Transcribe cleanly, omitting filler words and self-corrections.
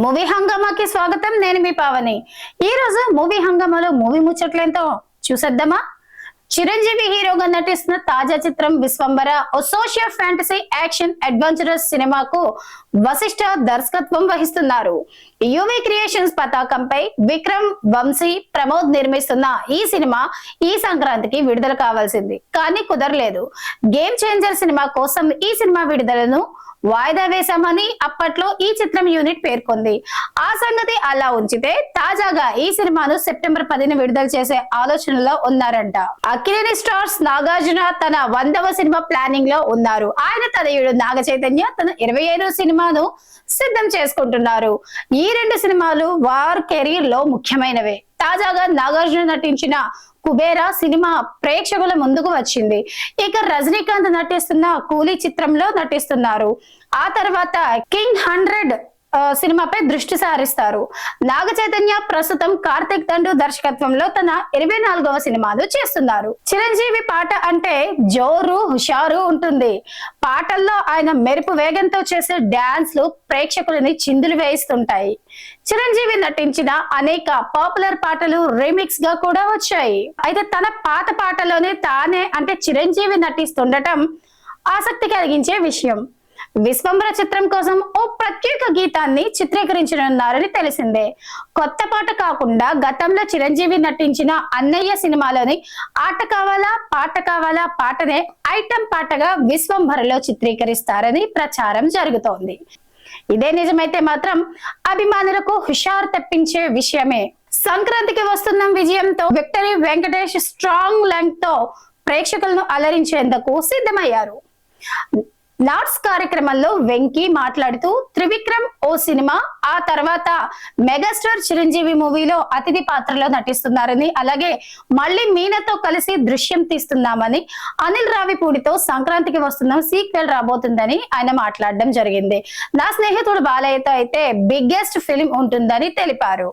Movie హంగామాకి స్వాగతం. నేను మీ పావని. ఈ రోజు మూవీ హంగామాలో మూవీ ముచ్చట్లేంతో చూసేద్దామా? చిరంజీవి హీరోగా నటిస్తున్న తాజా చిత్రం విశ్వంబర ఓ సోషల్ ఫ్యాంటసీ యాక్షన్ అడ్వెంచరస్ సినిమాకు వశిష్ఠ దర్శకత్వం వహిస్తున్నారు. యువి క్రియేషన్స్ పతాకంపై విక్రమ్ వంశీ ప్రమోద్ నిర్మిస్తున్న ఈ సినిమా ఈ సంక్రాంతికి విడుదల కావాల్సింది, కానీ కుదరలేదు. గేమ్ చేంజర్ సినిమా కోసం ఈ సినిమా విడుదలను వాయిదా వేశామని అప్పట్లో ఈ చిత్రం యూనిట్ పేర్కొంది. ఆ సంగతి అలా ఉంచితే తాజాగా ఈ సినిమాను సెప్టెంబర్ 10న విడుదల చేసే ఆలోచనలో ఉన్నారంట. అక్కినేని స్టార్స్ నాగార్జున తన 100వ సినిమా ప్లానింగ్ లో ఉన్నారు. ఆయన తనయుడు నాగ చైతన్య తన 25వ సినిమాను సిద్ధం చేసుకుంటున్నారు. ఈ రెండు సినిమాలు వారి కెరీర్ లో ముఖ్యమైనవే. తాజాగా నాగార్జున నటించిన కుబేరా సినిమా ప్రేక్షకుల ముందుకు వచ్చింది. ఇక రజనీకాంత్ నటిస్తున్న కూలీ చిత్రంలో నటిస్తున్నారు. ఆ తర్వాత కింగ్ 100 సినిమాపై దృష్టి సారిస్తారు. నాగ చైతన్య ప్రస్తుతం కార్తిక్ తండు దర్శకత్వంలో తన 24వ సినిమాను చేస్తున్నారు. చిరంజీవి పాట అంటే జోరు హుషారు ఉంటుంది. పాటల్లో ఆయన మెరుపు వేగంతో చేసే డాన్స్లు ప్రేక్షకులని చిందులు వేయిస్తుంటాయి. చిరంజీవి నటించిన అనేక పాపులర్ పాటలు రీమిక్స్ గా కూడా వచ్చాయి. అయితే తన పాత పాటలోనే తానే అంటే చిరంజీవి నటిస్తుండటం ఆసక్తి కలిగించే విషయం. విశ్వంబర చిత్రం కోసం ఓ ప్రత్యేక గీతాన్ని చిత్రీకరించనున్నారని తెలిసిందే. కొత్త పాట కాకుండా గతంలో చిరంజీవి నటించిన అన్నయ్య సినిమాలోని ఆట కావాలా పాట కావాలా పాటనే ఐటెం పాటగా విశ్వంబరలో చిత్రీకరిస్తారని ప్రచారం జరుగుతోంది. ఇదే నిజమైతే మాత్రం అభిమానులకు హుషారు తెప్పించే విషయమే. సంక్రాంతికి వస్తున్న విజయంతో విక్టరీ వెంకటేష్ స్ట్రాంగ్ లెంగ్ తో ప్రేక్షకులను అలరించేందుకు సిద్ధమయ్యారు. నాట్స్ కార్యక్రమంలో వెంకీ మాట్లాడుతూ త్రివిక్రమ్ ఓ సినిమా, ఆ తర్వాత మెగాస్టార్ చిరంజీవి మూవీలో అతిథి పాత్రలో నటిస్తున్నారని, అలాగే మళ్ళీ మీనతో కలిసి దృశ్యం తీస్తున్నామని, అనిల్ రావిపూడితో సంక్రాంతికి వస్తున్న సీక్వెల్ రాబోతుందని ఆయన మాట్లాడడం జరిగింది. నా స్నేహితుడు బాలయ్యతో అయితే బిగ్గెస్ట్ ఫిలిం ఉంటుందని తెలిపారు.